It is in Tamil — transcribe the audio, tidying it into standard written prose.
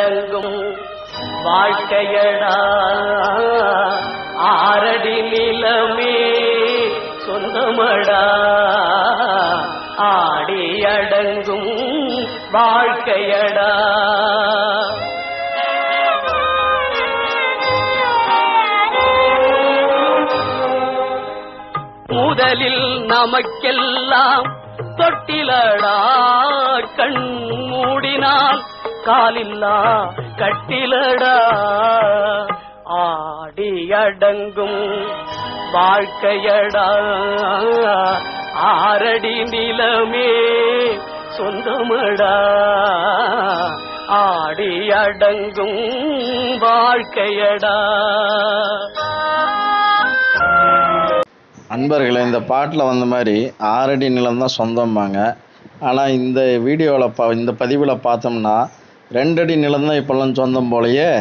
அடங்கும் வாழ்க்கையடா ஆரடி நிலமே சொந்தமடா ஆடி அடங்கும் வாழ்க்கையடா. முதலில் நமக்கெல்லாம் தொட்டிலடா கண் மூடினால் காலில்லா கட்டிலடா ஆடி அடங்கும் வாழ்க்கையடா ஆரடி நிலமே சொந்தமடா ஆடி அடங்கும் வாழ்க்கையடா. அன்பர்களே, இந்த பாட்டில் வந்த மாதிரி 6 அடி நிலம் தான் சொந்தம்பாங்க. ஆனால் இந்த வீடியோவில் இந்த பதிவில் பார்த்தோம்னா 2 அடி நிலம் தான் இப்போல்லாம் சொந்தம் போலயே.